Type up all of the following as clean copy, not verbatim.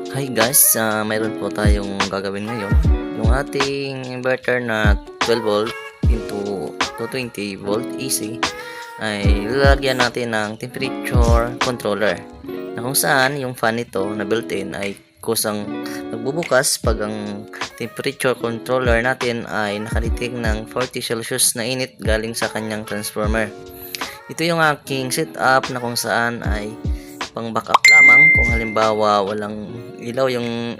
Hi guys, mayroon po tayong gagawin ngayon. Yung ating inverter na 12 volt into 220 volt AC ay lalagyan natin ng temperature controller na kung saan yung fan nito na built-in ay kusang nagbubukas pag ang temperature controller natin ay nakalitik ng 40 Celsius na init galing sa kanyang transformer. Ito yung aking setup na kung saan ay pang backup lamang kung halimbawa walang ilaw yung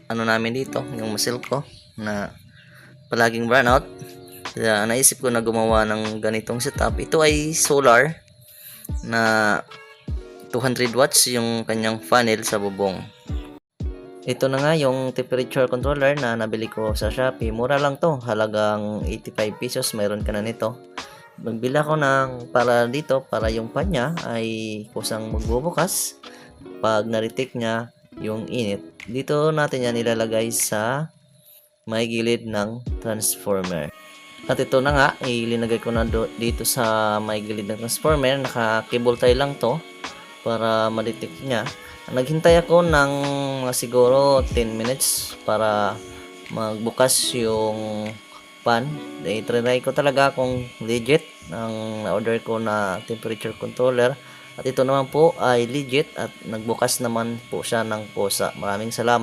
ano namin dito, yung muscle ko na palaging brownout. Kaya naisip ko na gumawa ng ganitong setup. Ito ay solar na 200 watts yung kanyang funnel sa bubong. Ito na nga yung temperature controller na nabili ko sa Shopee. Mura lang to, halagang 85 pesos mayroon ka na nito. Magbila ko ng para dito para yung pan niya ay kusang magbubukas pag naritik niya yung init. Dito natin yan ilalagay sa may gilid ng transformer. At ito na nga, ilinagay ko na dito sa may gilid ng transformer. Naka-cable tie lang to para ma-detect niya. Naghintay ako ng siguro 10 minutes para magbukas yung pan. I-try ko talaga kung legit ang na-order ko na temperature controller. At ito naman po ay legit at nagbukas naman po siya ng pusa. Maraming salamat.